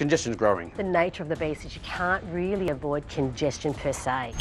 Congestion's growing. The nature of the beast is you can't really avoid congestion per se.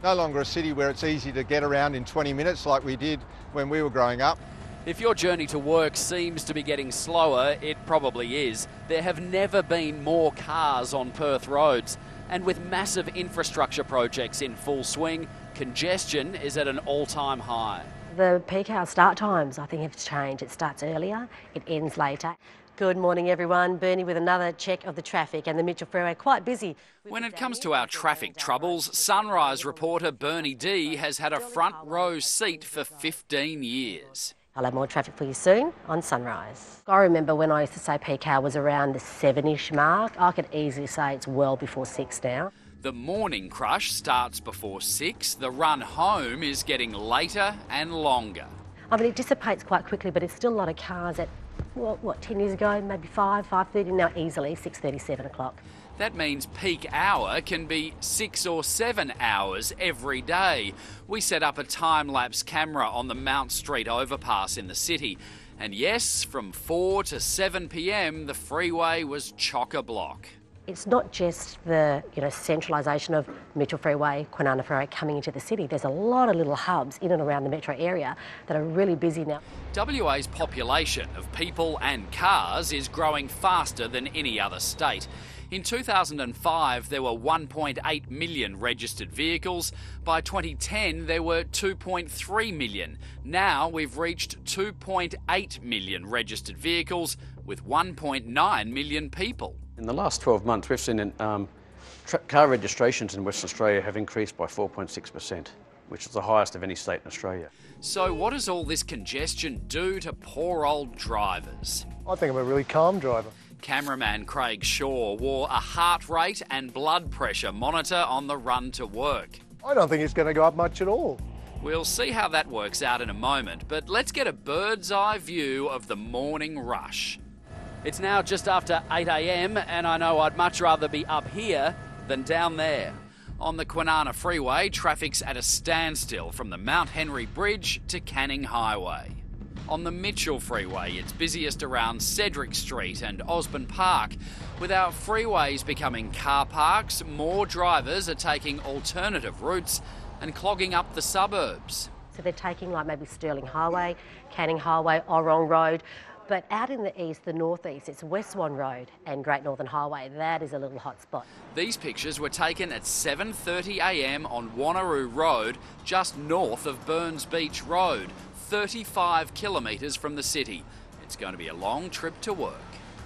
No longer a city where it's easy to get around in 20 minutes like we did when we were growing up. If your journey to work seems to be getting slower, it probably is. There have never been more cars on Perth roads. And with massive infrastructure projects in full swing, congestion is at an all-time high. The peak hour start times, I think, have changed. It starts earlier, it ends later. Good morning, everyone. Bernie with another check of the traffic, and the Mitchell Freeway quite busy. When it comes to our traffic troubles, Sunrise reporter Bernie D has had a front row seat for 15 years. I'll have more traffic for you soon on Sunrise. I remember when I used to say peak hour was around the 7-ish mark. I could easily say it's well before 6 now. The morning crush starts before 6. The run home is getting later and longer. I mean, it dissipates quite quickly, but it's still a lot of cars at, what 10 years ago, maybe 5:30, now easily 6:30, 7 o'clock. That means peak hour can be 6 or 7 hours every day. We set up a time-lapse camera on the Mount Street overpass in the city. And yes, from 4 to 7 p.m, the freeway was chock-a-block. It's not just the centralisation of Mitchell Freeway, Kwinana Freeway coming into the city. There's a lot of little hubs in and around the metro area that are really busy now. WA's population of people and cars is growing faster than any other state. In 2005, there were 1.8 million registered vehicles. By 2010, there were 2.3 million. Now we've reached 2.8 million registered vehicles with 1.9 million people. In the last 12 months, we've seen car registrations in Western Australia have increased by 4.6%, which is the highest of any state in Australia. So what does all this congestion do to poor old drivers? I think I'm a really calm driver. Cameraman Craig Shaw wore a heart rate and blood pressure monitor on the run to work. I don't think it's going to go up much at all. We'll see how that works out in a moment, but let's get a bird's eye view of the morning rush. It's now just after 8 a.m, and I know I'd much rather be up here than down there. On the Kwinana Freeway, traffic's at a standstill from the Mount Henry Bridge to Canning Highway. On the Mitchell Freeway, it's busiest around Cedric Street and Osborne Park. With our freeways becoming car parks, more drivers are taking alternative routes and clogging up the suburbs. So they're taking like maybe Stirling Highway, Canning Highway, Orrong Road. But out in the east, the northeast, it's West Swan Road and Great Northern Highway. That is a little hot spot. These pictures were taken at 7:30 a.m. on Wanneroo Road, just north of Burns Beach Road, 35 kilometres from the city. It's going to be a long trip to work.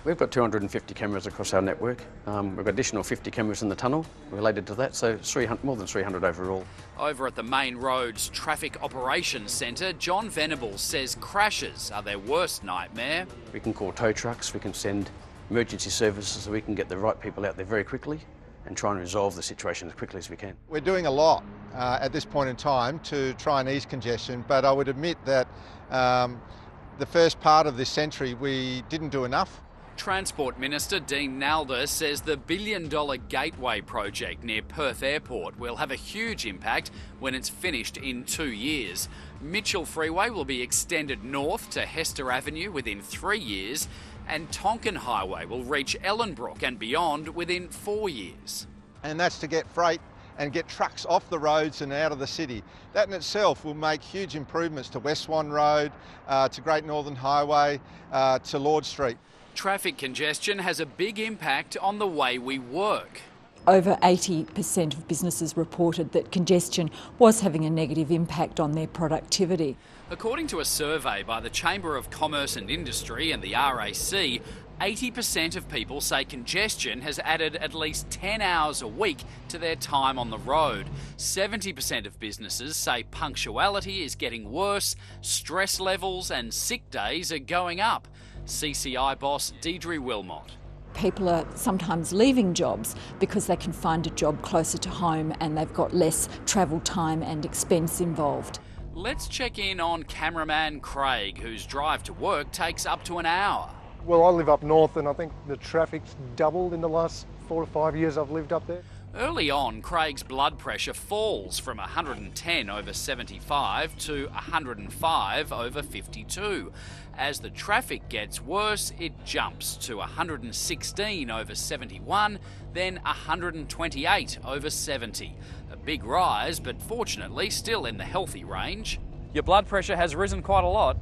We've got 250 cameras across our network. We've got additional 50 cameras in the tunnel related to that, so more than 300 overall. Over at the Main Roads Traffic Operations Centre, John Venables says crashes are their worst nightmare. We can call tow trucks, we can send emergency services so we can get the right people out there very quickly and try and resolve the situation as quickly as we can. We're doing a lot at this point in time to try and ease congestion, but I would admit that the first part of this century we didn't do enough. Transport Minister Dean Nalder says the $1 billion Gateway project near Perth Airport will have a huge impact when it's finished in 2 years. Mitchell Freeway will be extended north to Hester Avenue within 3 years, and Tonkin Highway will reach Ellenbrook and beyond within 4 years. And that's to get freight and get trucks off the roads and out of the city. That in itself will make huge improvements to West Swan Road, to Great Northern Highway, to Lord Street. Traffic congestion has a big impact on the way we work. Over 80% of businesses reported that congestion was having a negative impact on their productivity. According to a survey by the Chamber of Commerce and Industry and the RAC, 80% of people say congestion has added at least 10 hours a week to their time on the road. 70% of businesses say punctuality is getting worse, stress levels and sick days are going up. CCI boss Deidre Wilmot. People are sometimes leaving jobs because they can find a job closer to home and they've got less travel time and expense involved. Let's check in on cameraman Craig, whose drive to work takes up to an hour. Well, I live up north and I think the traffic's doubled in the last 4 to 5 years I've lived up there. Early on, Craig's blood pressure falls from 110 over 75 to 105 over 52. As the traffic gets worse, it jumps to 116 over 71, then 128 over 70. A big rise, but fortunately still in the healthy range. Your blood pressure has risen quite a lot.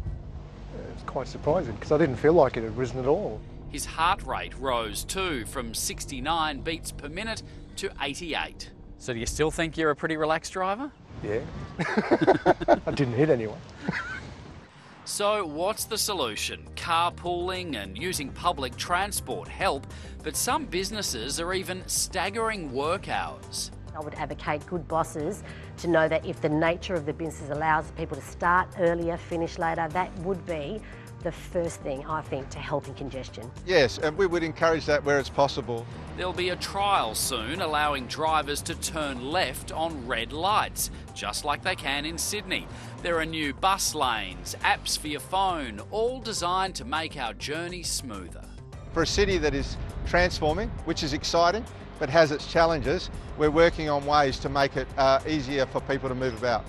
It's quite surprising because I didn't feel like it had risen at all. His heart rate rose too, from 69 beats per minute to 88. So do you still think you're a pretty relaxed driver? Yeah. I didn't hit anyone. So what's the solution? Carpooling and using public transport help, but some businesses are even staggering work hours. I would advocate good bosses to know that if the nature of the business allows people to start earlier, finish later, that would be the first thing, I think, to helping congestion. Yes, and we would encourage that where it's possible. There'll be a trial soon allowing drivers to turn left on red lights, just like they can in Sydney. There are new bus lanes, apps for your phone, all designed to make our journey smoother. For a city that is transforming, which is exciting, but has its challenges, we're working on ways to make it easier for people to move about.